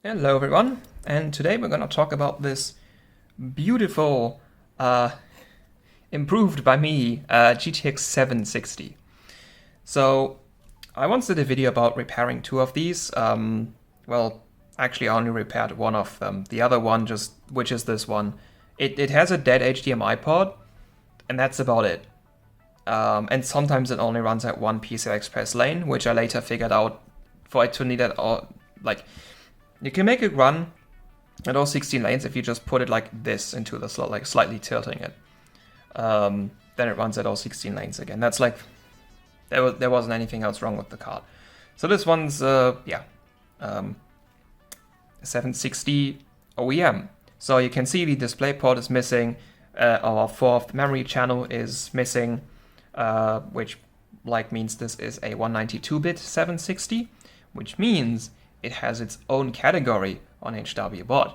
Hello everyone, and today we're going to talk about this beautiful, improved by me, GTX 760. So, I once did a video about repairing two of these. Well, actually I only repaired one of them. The other one, which is this one, it has a dead HDMI port, and that's about it. And sometimes it only runs at one PCI Express lane, which I later figured out for it to need it all, like... You can make it run at all 16 lanes if you just put it like this into the slot, like slightly tilting it. Then it runs at all 16 lanes again. That's like, there wasn't anything else wrong with the card. So this one's, 760 OEM. So you can see the display port is missing, our fourth memory channel is missing, which means this is a 192-bit 760, which means it has its own category on HWBot.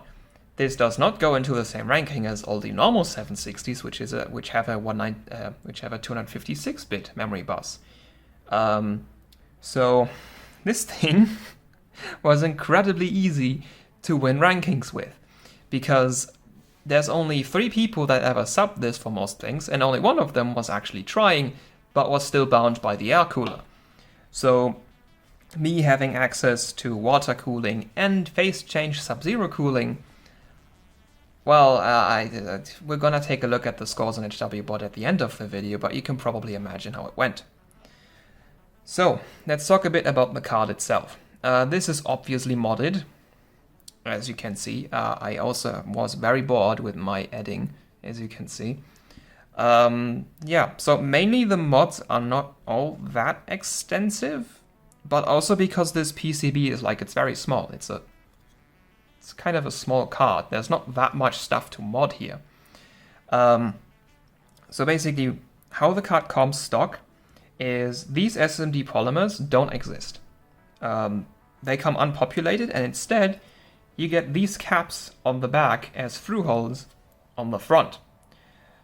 This does not go into the same ranking as all the normal 760s, which have a 256-bit memory bus. So this thing was incredibly easy to win rankings with, because there's only 3 people that ever subbed this for most things, and only one of them was actually trying, but was still bound by the air cooler. So me having access to water cooling and phase change sub-zero cooling, well, we're gonna take a look at the scores on HWBot at the end of the video, but you can probably imagine how it went. So, let's talk a bit about the card itself. This is obviously modded, as you can see. I also was very bored with my adding, as you can see. So mainly the mods are not all that extensive, but also because this PCB is it's very small. It's kind of a small card. There's not that much stuff to mod here. So basically, how the card comes stock is these SMD polymers don't exist. They come unpopulated, and instead you get these caps on the back as through holes on the front.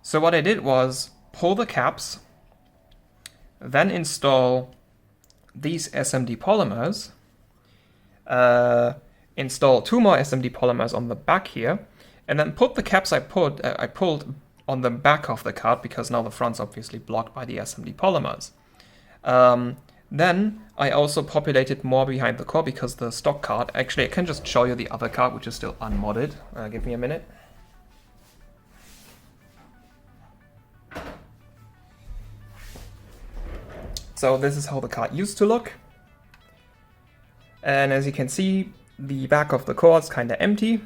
So what I did was pull the caps, then install these SMD polymers, install 2 more SMD polymers on the back here, and then put the caps I pulled on the back of the card, because now the front's obviously blocked by the SMD polymers. Then I also populated more behind the core, because the stock card, actually I can just show you the other card, which is still unmodded. Give me a minute. So this is how the card used to look. And as you can see, the back of the core is kind of empty,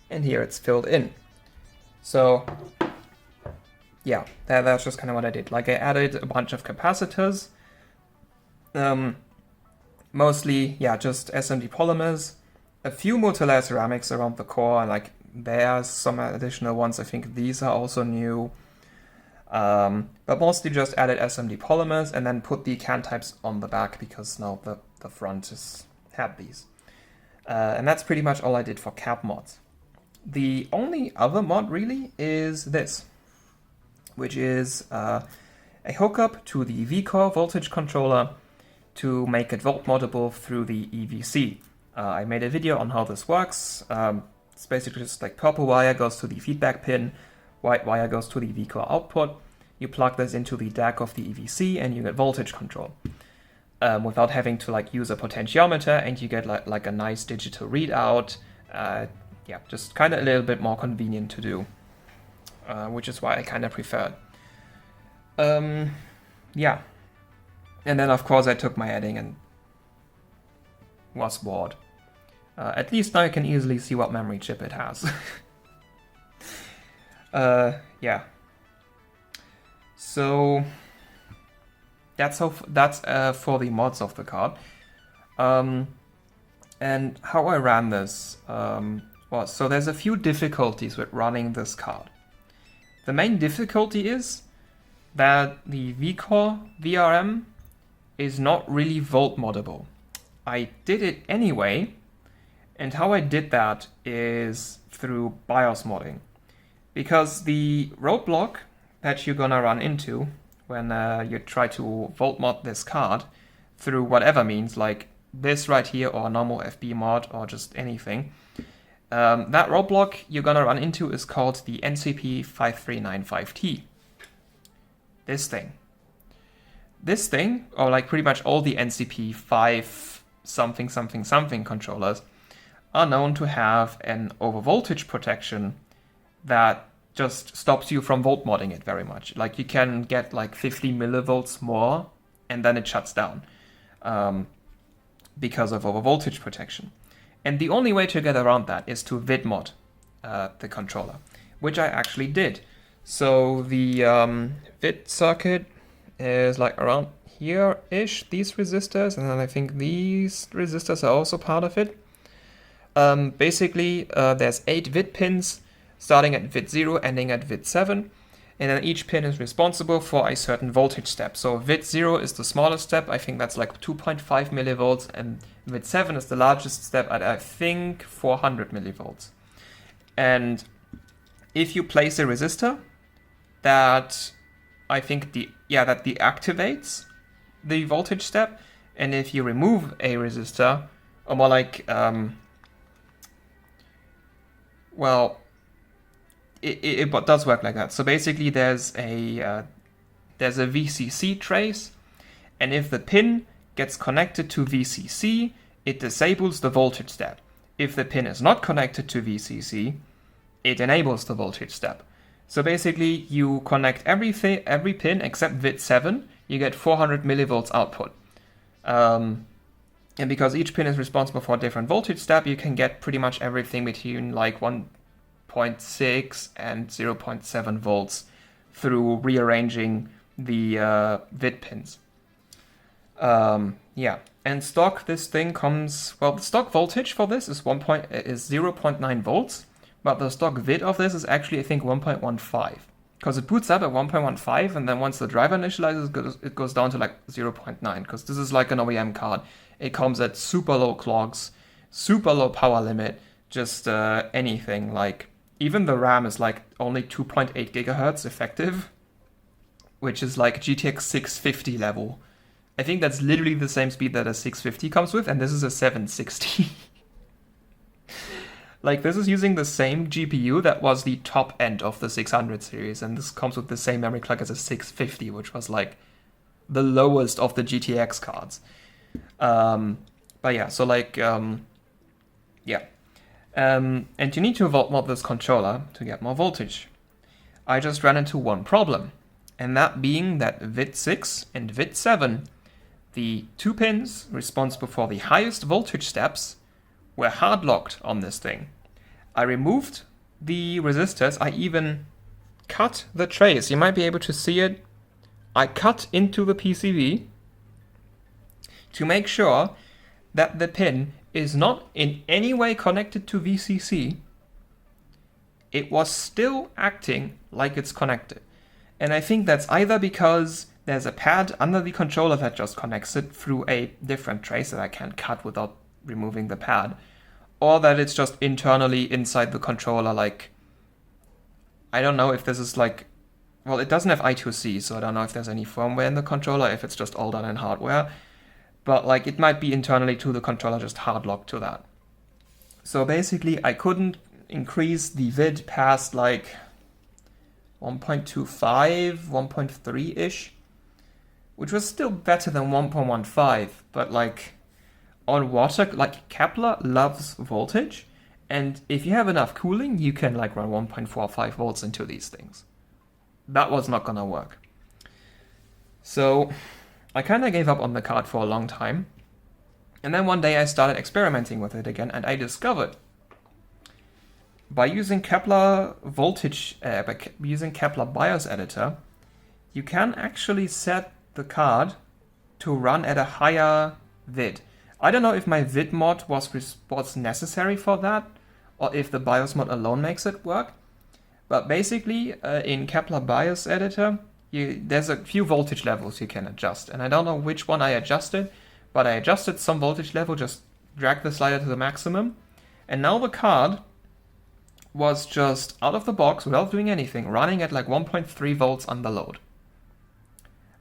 and here it's filled in. So yeah, that's just kind of what I did. I added a bunch of capacitors, mostly, just SMD polymers, a few multi-layer ceramics around the core, and there's some additional ones. I think these are also new. But mostly just added SMD polymers and then put the can types on the back, because now the front had these. And that's pretty much all I did for cap mods. The only other mod really is this, which is a hookup to the V-Core voltage controller to make it volt moddable through the EVC. I made a video on how this works. It's basically just purple wire goes to the feedback pin, white wire goes to the V-Core output. You plug this into the DAC of the EVC and you get voltage control. Without having to use a potentiometer, and you get a nice digital readout. Just kind of a little bit more convenient to do, which is why I kind of prefer it. And then of course I took my adding and was bored. At least now you can easily see what memory chip it has. So that's for the mods of the card. And how I ran this was, so there's a few difficulties with running this card. The main difficulty is that the V-Core VRM is not really volt moddable. I did it anyway, and how I did that is through BIOS modding. Because the roadblock that you're gonna run into when you try to volt mod this card through whatever means, this right here, or normal HWBot, or just anything, that roadblock you're gonna run into is called the NCP5395T. This thing, or like pretty much all the NCP5 something something something controllers, are known to have an overvoltage protection that just stops you from volt modding it very much. Like you can get like 50 millivolts more and then it shuts down because of overvoltage protection. And the only way to get around that is to vid mod the controller, which I actually did. So the vid circuit is like around here-ish, these resistors, and then I think these resistors are also part of it. Basically, there's 8 vid pins, starting at vid 0, ending at vid 7, and then each pin is responsible for a certain voltage step. So vid 0 is the smallest step, I think that's like 2.5 millivolts, and vid 7 is the largest step at, I think, 400 millivolts. And if you place a resistor that I think that deactivates the voltage step, and if you remove a resistor, or more like, it does work like that. So basically there's a VCC trace, and if the pin gets connected to VCC, it disables the voltage step. If the pin is not connected to VCC, it enables the voltage step. So basically you connect every pin except vid 7, you get 400 millivolts output. And because each pin is responsible for a different voltage step, you can get pretty much everything between like 1.6 and 0.7 volts through rearranging the vid pins. And stock, this thing comes, well, the stock voltage for this is 0.9 volts, but the stock vid of this is actually, I think, 1.15. Because it boots up at 1.15, and then once the driver initializes, it goes down to like 0.9, because this is like an OEM card. It comes at super low clocks, super low power limit, just anything. Like, even the RAM is like only 2.8 gigahertz effective, which is like GTX 650 level. I think that's literally the same speed that a 650 comes with, and this is a 760. Like, this is using the same GPU that was the top end of the 600 series, and this comes with the same memory clock as a 650, which was like the lowest of the GTX cards. But yeah, so like, and you need to volt mod this controller to get more voltage. I just ran into one problem, and that being that vid 6 and vid 7, the 2 pins responsible for the highest voltage steps, were hard locked on this thing. I removed the resistors. I even cut the trace. You might be able to see it. I cut into the PCB to make sure that the pin is not in any way connected to VCC. It was still acting like it's connected. And I think that's either because there's a pad under the controller that just connects it through a different trace that I can't cut without removing the pad, or that it's just internally inside the controller. Like, I don't know if this is like, well, it doesn't have I2C, so I don't know if there's any firmware in the controller, if it's just all done in hardware, but like it might be internally to the controller, just hard locked to that. So basically I couldn't increase the vid past like 1.25, 1.3-ish, which was still better than 1.15, but like on water, like Kepler loves voltage, and if you have enough cooling, you can like run 1.45 volts into these things. That was not gonna work. So I kind of gave up on the card for a long time, and then one day I started experimenting with it again, and I discovered by using Kepler using Kepler BIOS editor, you can actually set the card to run at a higher vid. I don't know if my vid mod was necessary for that, or if the BIOS mod alone makes it work. But basically, in Kepler BIOS editor, there's a few voltage levels you can adjust. And I don't know which one I adjusted, but I adjusted some voltage level, just dragged the slider to the maximum. And now the card was just out of the box, without doing anything, running at like 1.3 volts under load.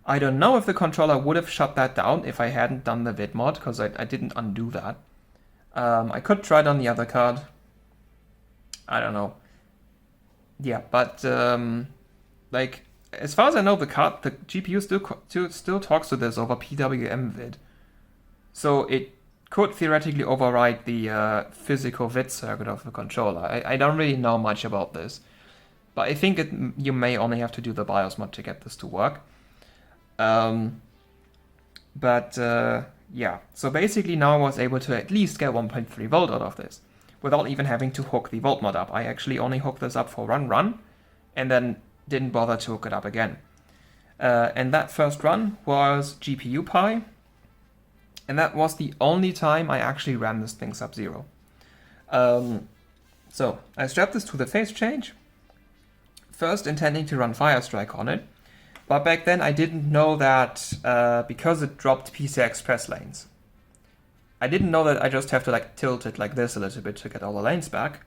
I don't know if the controller would have shut that down if I hadn't done the vid mod, because I didn't undo that. I could try it on the other card. I don't know. Yeah, but like as far as I know, the GPU still talks to this over PWM vid, so it could theoretically override the physical vid circuit of the controller. I don't really know much about this, but I think you may only have to do the BIOS mod to get this to work. Yeah, so basically now I was able to at least get 1.3 volt out of this without even having to hook the volt mod up. I actually only hooked this up for run and then didn't bother to hook it up again. And that first run was GPU Pi, and that was the only time I actually ran this thing sub-zero. So I strapped this to the phase change, first intending to run Firestrike on it, but back then I didn't know that because it dropped PCI Express lanes. I didn't know that I just have to like tilt it like this a little bit to get all the lanes back.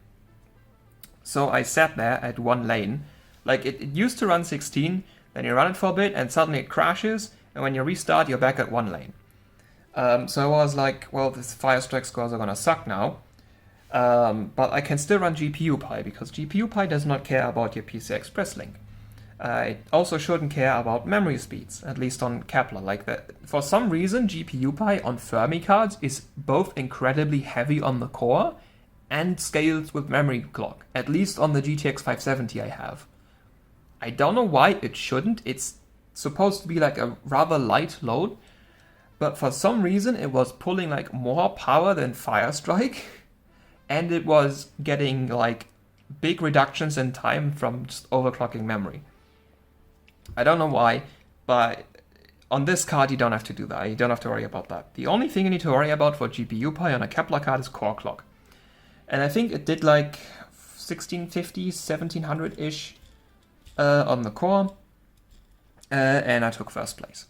So I sat there at one lane. Like it used to run 16, then you run it for a bit and suddenly it crashes, and when you restart you're back at one lane. So I was like, well, this Firestrike scores are gonna suck now. But I can still run GPU Pi because GPU Pi does not care about your PCI Express link. It also shouldn't care about memory speeds, at least on Kepler. Like that, for some reason, GPU Pi on Fermi cards is both incredibly heavy on the core and scales with memory clock. At least on the GTX 570 I have. I don't know why it shouldn't. It's supposed to be like a rather light load, but for some reason it was pulling like more power than Firestrike, and it was getting like big reductions in time from just overclocking memory. I don't know why, but on this card you don't have to do that. You don't have to worry about that. The only thing you need to worry about for GPU Pi on a Kepler card is core clock. And I think it did like 1650, 1700-ish on the core. And I took first place.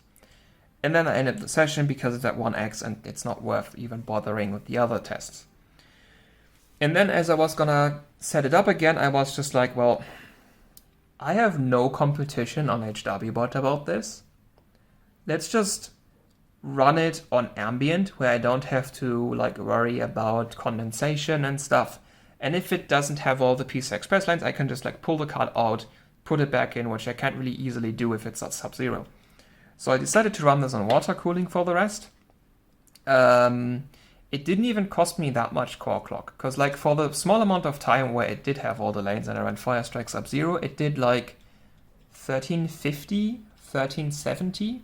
And then I ended the session because it's at 1x and it's not worth even bothering with the other tests. And then as I was gonna set it up again, I was just like, well, I have no competition on HWBot about this. Let's just run it on ambient where I don't have to like worry about condensation and stuff. And if it doesn't have all the PCI Express lines, I can just like pull the card out, put it back in, which I can't really easily do if it's at sub-zero. So I decided to run this on water cooling for the rest. It didn't even cost me that much core clock, because like for the small amount of time where it did have all the lanes and I ran Firestrike sub-zero, it did like 1350, 1370.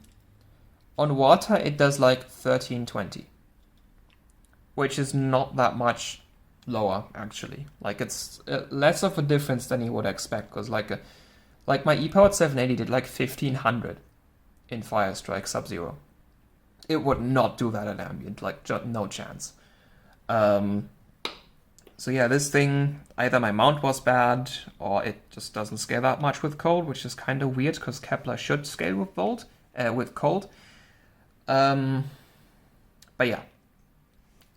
On water it does like 1320, which is not that much lower actually. Like it's less of a difference than you would expect, because like my ePowered 780 did like 1500 in Firestrike sub-zero. It would not do that at ambient, like no chance. So yeah, this thing, either my mount was bad or it just doesn't scale that much with cold, which is kind of weird because Kepler should scale with cold. But yeah,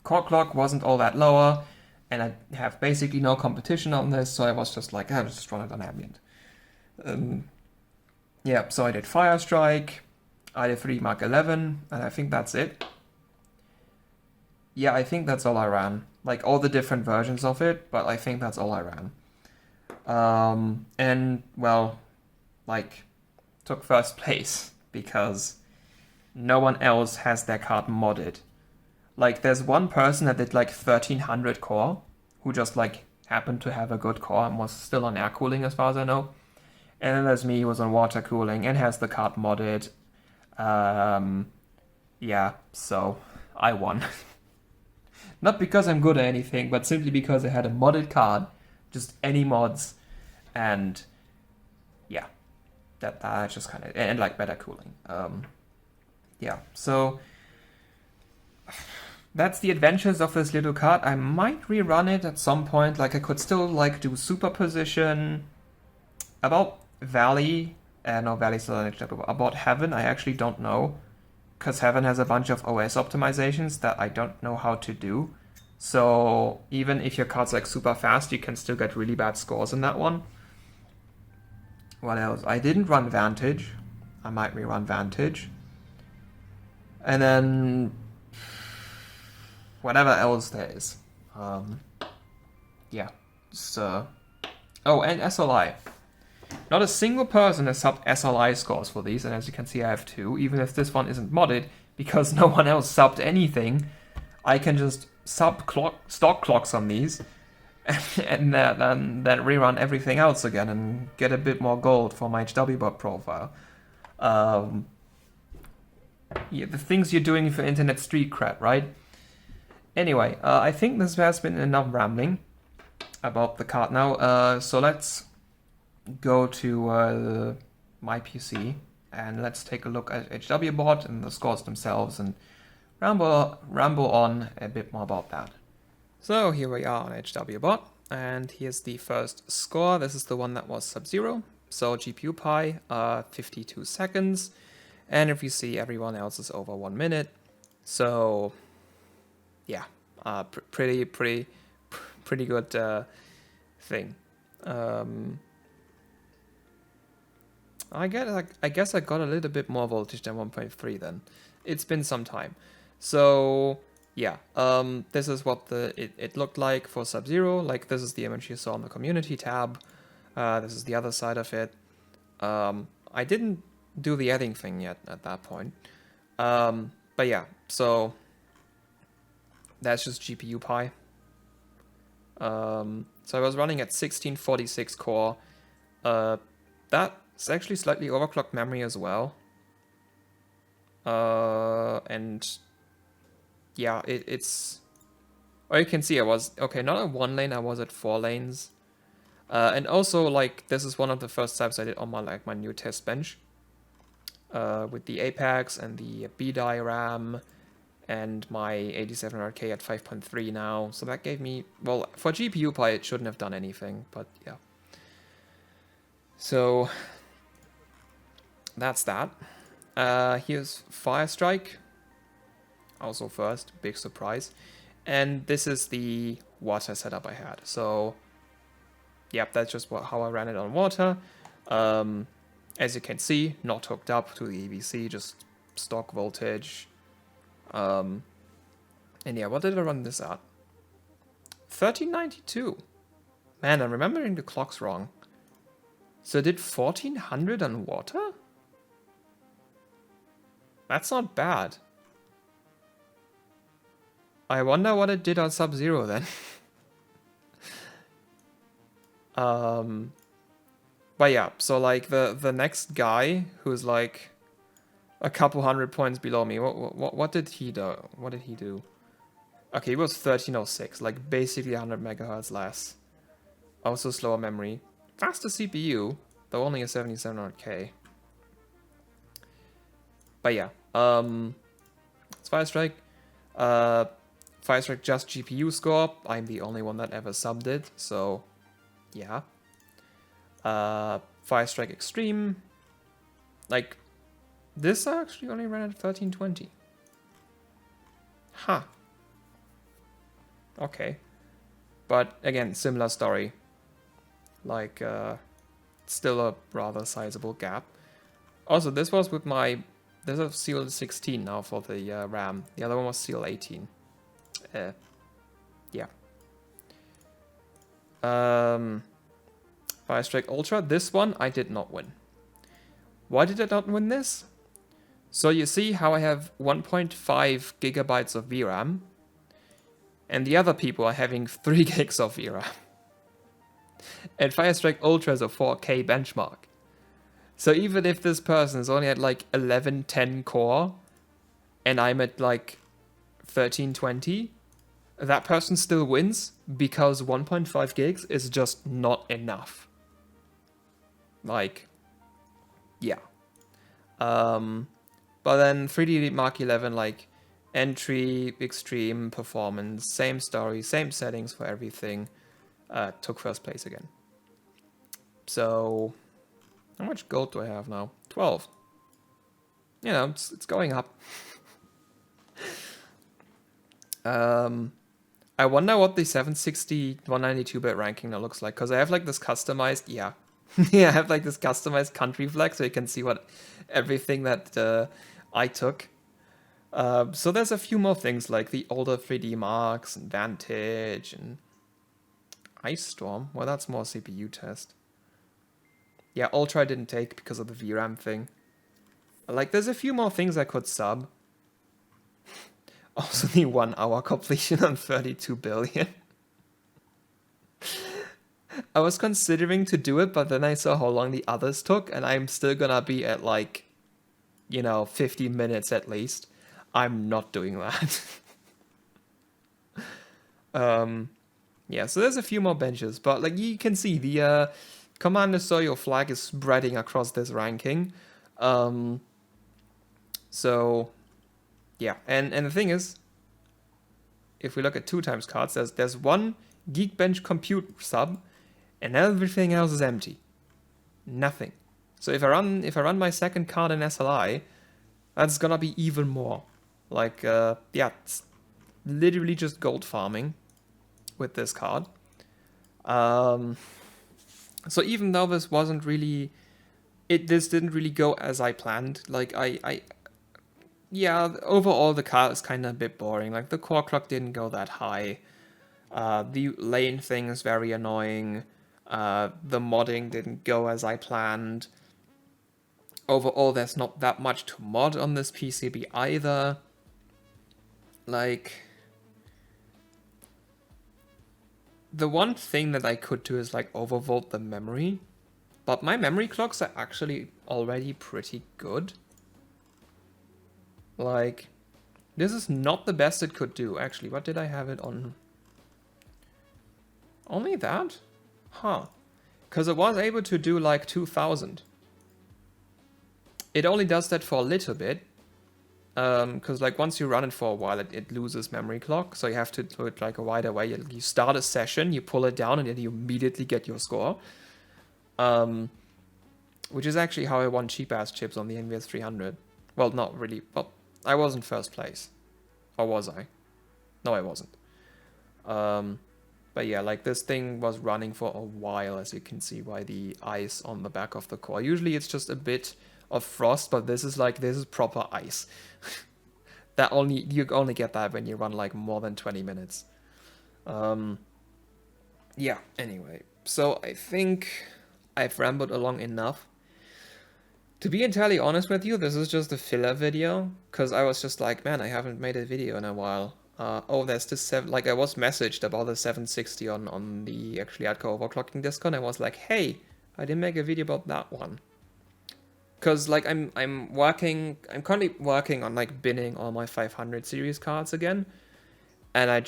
core clock wasn't all that lower, and I have basically no competition on this, so I was just like, I'll just run it on ambient. Yeah, so I did Firestrike, I did 3 Mark 11, and I think that's it. Yeah, I think that's all I ran. Like all the different versions of it, but I think that's all I ran. And well, like took first place because no one else has their card modded. Like there's one person that did like 1300 core, who just like happened to have a good core and was still on air cooling as far as I know. And then there's me who was on water cooling and has the card modded. Yeah, so I won. Not because I'm good at anything, but simply because I had a modded card, just any mods, and yeah, that just kind of, and like better cooling. Yeah, so that's the adventures of this little card. I might rerun it at some point. Like I could still like do superposition. About Valley, no, Valley's still on HW. About Heaven, I actually don't know, because Heaven has a bunch of OS optimizations that I don't know how to do. So even if your card's like super fast, you can still get really bad scores in that one. What else? I didn't run Vantage. I might rerun Vantage. And then whatever else there is. Yeah. So, oh, and SLI. Not a single person has subbed SLI scores for these, and as you can see I have 2, even if this one isn't modded, because no one else subbed anything, I can just sub stock clocks on these, and then rerun everything else again, and get a bit more gold for my HWBot profile. Yeah, the things you're doing for internet street cred, right? Anyway, I think this has been enough rambling about the card now, so let's go to my PC and let's take a look at HWBot and the scores themselves and ramble on a bit more about that. So here we are on HWBot, and here's the first score. This is the one that was sub-zero, so GPU pi, 52 seconds, and if you see, everyone else is over 1 minute, so yeah, pretty good thing. I guess I got a little bit more voltage than 1.3 then. It's been some time. So yeah, this is what it looked like for Sub-Zero. Like, this is the image you saw on the community tab. This is the other side of it. I didn't do the adding thing yet at that point. But yeah, so that's just GPU pi. So I was running at 1646 core. That's actually slightly overclocked memory as well. And yeah, it's... Oh, you can see I was... Okay, not at 1 lane, I was at 4 lanes. And also, like, this is one of the first steps I did on my new test bench. With the Apex and the B-Die RAM and my 8700K at 5.3 now. So that gave me... Well, for GPU pi, it shouldn't have done anything, but yeah. So that's that. Here's Firestrike. Also first, big surprise. And this is the water setup I had. So, yep, that's just how I ran it on water. As you can see, not hooked up to the EVC, just stock voltage. And yeah, what did I run this at? 1392. Man, I'm remembering the clocks wrong. So I did 1400 on water? That's not bad. I wonder what it did on Sub-Zero then. But yeah, so like the next guy who's like a couple 100 points below me, what did he do? What did he do? Okay, he was 1306, like basically 100 megahertz less. Also slower memory. Faster CPU, though only a 7700K. But yeah, it's Firestrike. Firestrike just GPU score. I'm the only one that ever subbed it, so yeah. Firestrike Extreme. Like, this actually only ran at 1320. Huh. Okay. But again, similar story. Like, still a rather sizable gap. Also, this was with my... This is Seal 16 now for the RAM. The other one was Seal 18. Yeah. Firestrike Ultra. This one I did not win. Why did I not win this? So you see how I have 1.5 gigabytes of VRAM, and the other people are having 3 gigs of VRAM. And Firestrike Ultra is a 4K benchmark. So even if this person is only at like 1110 core, and I'm at like 1320, that person still wins because 1.5 gigs is just not enough. Like, yeah. But then 3D Elite Mark 11, like, entry, extreme, performance, same story, same settings for everything, took first place again. So, how much gold do I have now? 12. You know, it's going up. I wonder what the 760 192-bit ranking now looks like, because I have like this customized, yeah, Yeah, I have like this customized country flag so you can see what everything that I took. So there's a few more things like the older 3D marks and Vantage and Ice Storm. Well, that's more CPU test. Yeah, Ultra I didn't take because of the VRAM thing. Like, there's a few more things I could sub. Also, the 1 hour completion on 32 billion. I was considering to do it, but then I saw how long the others took, and I'm still gonna be at like, 50 minutes at least. I'm not doing that. Yeah, so there's a few more benches, but like you can see the Commander Soyo flag is spreading across this ranking. So yeah, and the thing is, if we look at 2 times cards, there's one Geekbench compute sub, and everything else is empty. Nothing. So if I run my second card in SLI, that's gonna be even more. Like yeah, it's literally just gold farming with this card. So even though this wasn't really, this didn't really go as I planned. Like yeah, overall the card is kind of a bit boring. Like the core clock didn't go that high. The lane thing is very annoying. The modding didn't go as I planned. Overall, there's not that much to mod on this PCB either. Like, the one thing that I could do is like overvolt the memory, but my memory clocks are actually already pretty good. Like, this is not the best it could do. Actually, what did I have it on? Only that? Huh. Because it was able to do like 2000. It only does that for a little bit. Because like once you run it for a while, it loses memory clock. So you have to do it like a wider way. You start a session, you pull it down, and then you immediately get your score. Which is actually how I won cheap-ass chips on the NVS 300. Well, not really. Well, I was in first place. Or was I? No, I wasn't. But yeah, like this thing was running for a while, as you can see by the ice on the back of the core. Usually it's just a bit of frost, but this is proper ice. You only get that when you run like more than 20 minutes. Yeah, anyway. So I think I've rambled along enough. To be entirely honest with you, this is just a filler video, because I was just like, man, I haven't made a video in a while. Oh, there's this like I was messaged about the 760 on the Actually Hardcore Overclocking Discord. I was like, hey, I didn't make a video about that one. Cause like I'm currently working on like binning all my 500 series cards again, and I'm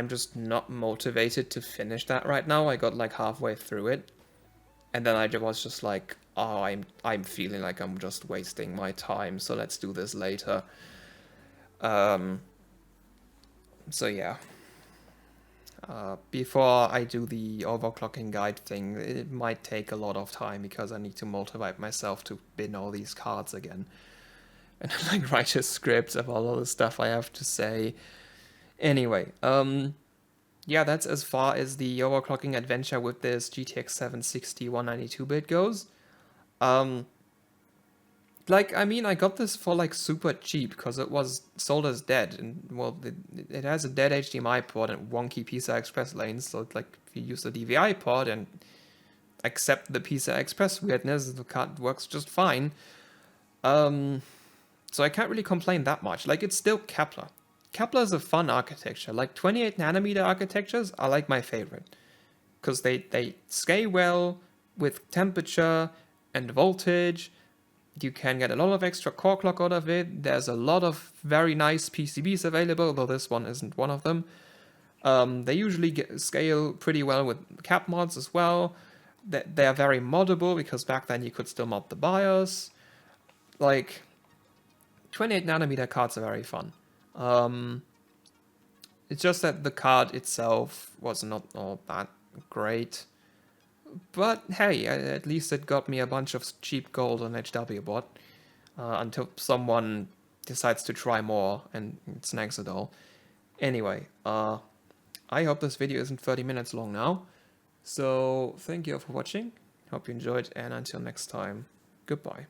just not motivated to finish that right now. I got like halfway through it, and then I was just like, oh, I'm feeling like I'm just wasting my time. So let's do this later. So yeah. Before I do the overclocking guide thing, it might take a lot of time because I need to motivate myself to bin all these cards again. And like write a script about all the stuff I have to say. Anyway, yeah, that's as far as the overclocking adventure with this GTX 760 192-bit goes. Like, I mean, I got this for like super cheap because it was sold as dead, and well, it has a dead HDMI port and wonky PCI Express lanes. So like, if you use the DVI port and accept the PCI Express weirdness, the card works just fine. So I can't really complain that much. Like, it's still Kepler. Kepler is a fun architecture. Like 28 nanometer architectures are like my favorite because they scale well with temperature and voltage. You can get a lot of extra core clock out of it. There's a lot of very nice PCBs available, though this one isn't one of them. They usually scale pretty well with cap mods as well. They're very moddable because back then you could still mod the BIOS. Like, 28 nanometer cards are very fun. It's just that the card itself was not all that great. But hey, at least it got me a bunch of cheap gold on HWBot until someone decides to try more and snags it all. Anyway, I hope this video isn't 30 minutes long now. So thank you all for watching. Hope you enjoyed, and until next time, goodbye.